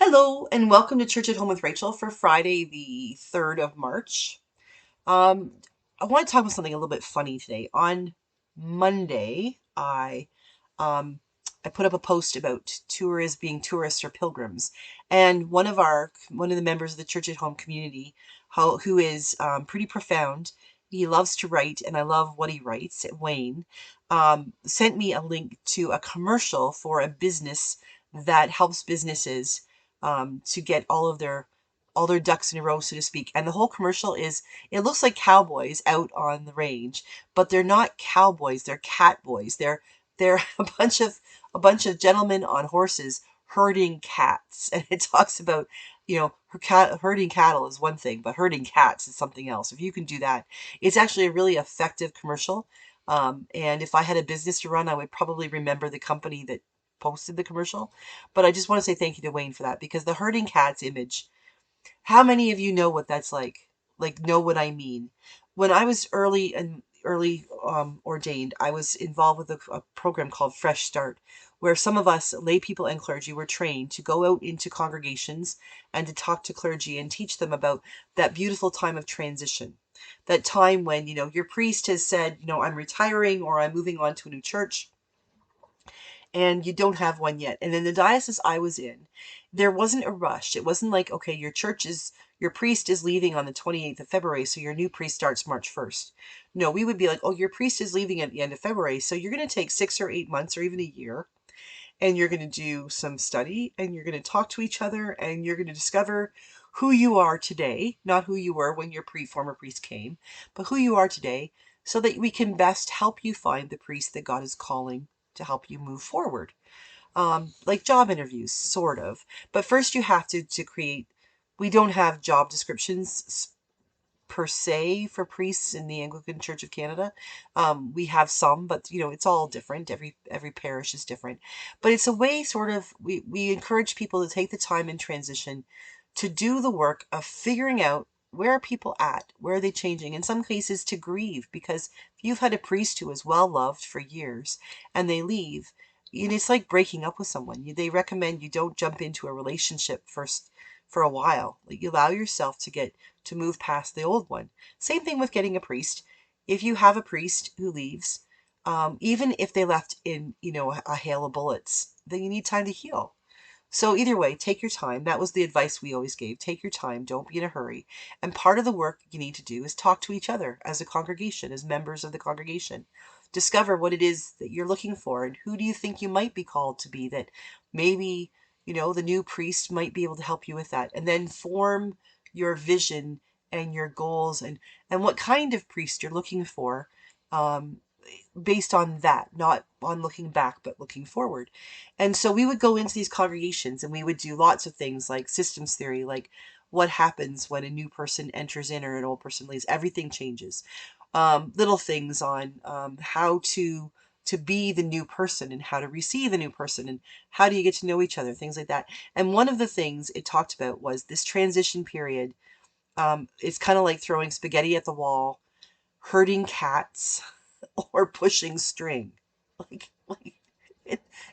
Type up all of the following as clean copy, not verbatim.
Hello, and welcome to Church at Home with Rachel for Friday, the 3rd of March. Um, I want to talk about something a little bit funny today. On Monday, um, I put up a post about tourists being tourists or pilgrims, and one of the members of the Church at Home community, who is pretty profound. He loves to write, and I love what he writes. Wayne sent me a link to a commercial for a business that helps businesses to get all their ducks in a row, so to speak. And the whole commercial is it looks like cowboys out on the range, but they're not cowboys. They're cat boys. They're a bunch of gentlemen on horses herding cats, and it talks about herding cattle is one thing, but herding cats is something else. If you can do that, it's actually a really effective commercial. And if I had a business to run, I would probably remember the company that posted the commercial. But I just want to say thank you to Wayne for that, because the herding cats image, how many of you know what that's like? Like, know what I mean? When I was early ordained, I was involved with a program called Fresh Start, where some of us lay people and clergy were trained to go out into congregations and to talk to clergy and teach them about that beautiful time of transition. That time when, your priest has said, I'm retiring or I'm moving on to a new church, and you don't have one yet. And in the diocese I was in, there wasn't a rush. It wasn't like, okay, your priest is leaving on the 28th of February, so your new priest starts March 1st. No, we would be like, oh, your priest is leaving at the end of February, so you're going to take 6 or 8 months or even a year, and you're going to do some study, and you're going to talk to each other, and you're going to discover who you are today, not who you were when your former priest came, but who you are today, so that we can best help you find the priest that God is calling to help you move forward. Like job interviews, sort of. But first you have to create, we don't have job descriptions per se for priests in the Anglican Church of Canada. We have some, but it's all different. Every parish is different. But it's a way, sort of, we encourage people to take the time in transition to do the work of figuring out, where are people at? Where are they changing? In some cases, to grieve, because if you've had a priest who is well loved for years and they leave, it's like breaking up with someone. They recommend you don't jump into a relationship first for a while. Like, you allow yourself to move past the old one. Same thing with getting a priest. If you have a priest who leaves, even if they left in a hail of bullets, then you need time to heal. So either way, take your time. That was the advice we always gave. Take your time. Don't be in a hurry. And part of the work you need to do is talk to each other as a congregation, as members of the congregation. Discover what it is that you're looking for, and who do you think you might be called to be, that maybe, the new priest might be able to help you with that. And then form your vision and your goals, and what kind of priest you're looking for, um, based on that, not on looking back, but looking forward. And so we would go into these congregations and we would do lots of things like systems theory, like what happens when a new person enters in or an old person leaves. Everything changes. Little things on how to be the new person and how to receive the new person and how do you get to know each other, things like that. And one of the things it talked about was this transition period. It's kind of like throwing spaghetti at the wall, herding cats, or pushing string. Like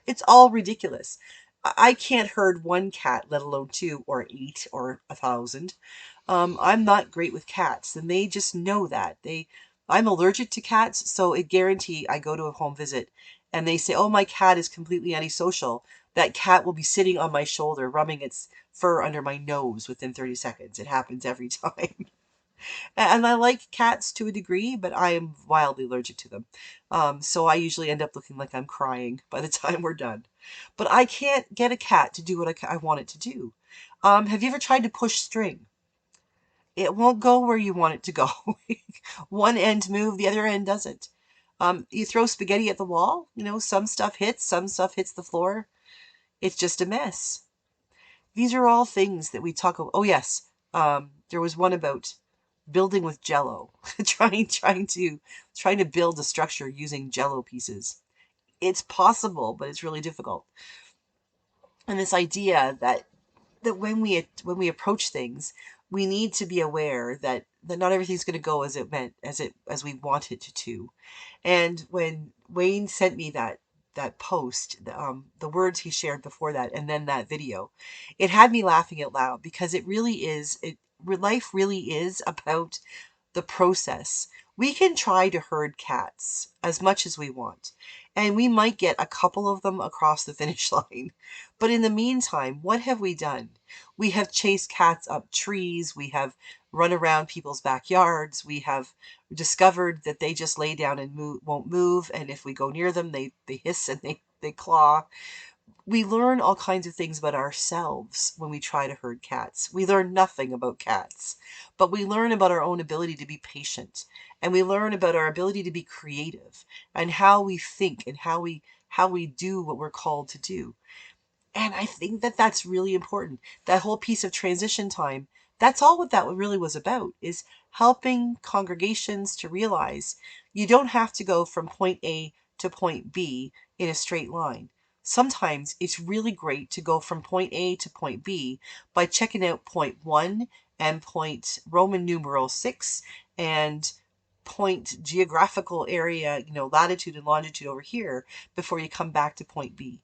it's all ridiculous. I can't herd one cat, let alone two or eight or 1,000. I'm not great with cats, and they just know that. I'm allergic to cats, so it guarantee I go to a home visit and they say, "Oh, my cat is completely antisocial." That cat will be sitting on my shoulder, rubbing its fur under my nose within 30 seconds. It happens every time. And I like cats to a degree, but I am wildly allergic to them. So I usually end up looking like I'm crying by the time we're done. But I can't get a cat to do what I want it to do. Have you ever tried to push string? It won't go where you want it to go. One end move, the other end doesn't. You throw spaghetti at the wall, some stuff hits, some stuff hits the floor. It's just a mess. These are all things that we talk about. Oh yes, there was one about building with Jello, trying to build a structure using Jello pieces. It's possible, but it's really difficult. And this idea that when we approach things, we need to be aware that not everything's going to go as we want it to. And when Wayne sent me that post, the words he shared before that, and then that video, it had me laughing out loud because it really is. Life really is about the process. We can try to herd cats as much as we want, and we might get a couple of them across the finish line. But in the meantime, what have we done? We have chased cats up trees. We have run around people's backyards. We have discovered that they just lay down and won't move. And if we go near them, they hiss and they claw. We learn all kinds of things about ourselves when we try to herd cats. We learn nothing about cats, but we learn about our own ability to be patient, and we learn about our ability to be creative and how we think and how we do what we're called to do. And I think that that's really important. That whole piece of transition time, that's all what that really was about, is helping congregations to realize you don't have to go from point A to point B in a straight line. Sometimes it's really great to go from point A to point B by checking out point 1 and point Roman numeral 6 and point geographical area, latitude and longitude over here before you come back to point B,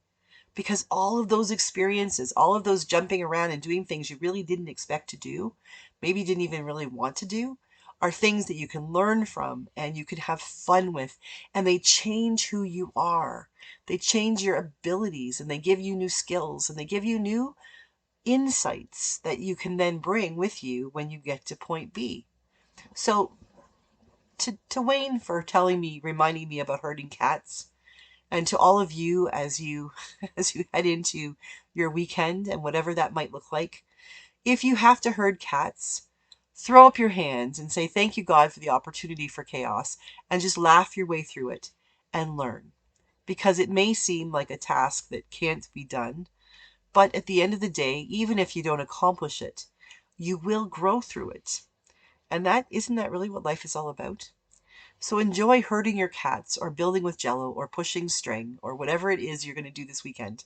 because all of those experiences, all of those jumping around and doing things you really didn't expect to do, maybe didn't even really want to do, are things that you can learn from and you can have fun with, and they change who you are. They change your abilities, and they give you new skills, and they give you new insights that you can then bring with you when you get to point B. So to Wayne for reminding me about herding cats, and to all of you as you as you head into your weekend and whatever that might look like, if you have to herd cats, throw up your hands and say thank you, God, for the opportunity for chaos, and just laugh your way through it and learn. Because it may seem like a task that can't be done, but at the end of the day, even if you don't accomplish it, you will grow through it. And isn't that really what life is all about? So enjoy herding your cats or building with jello or pushing string or whatever it is you're going to do this weekend.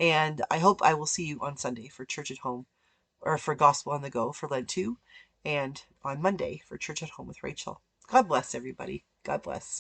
And I hope I will see you on Sunday for Church at Home, or for Gospel on the Go for Lent 2, and on Monday for Church at Home with Rachel. God bless everybody. God bless.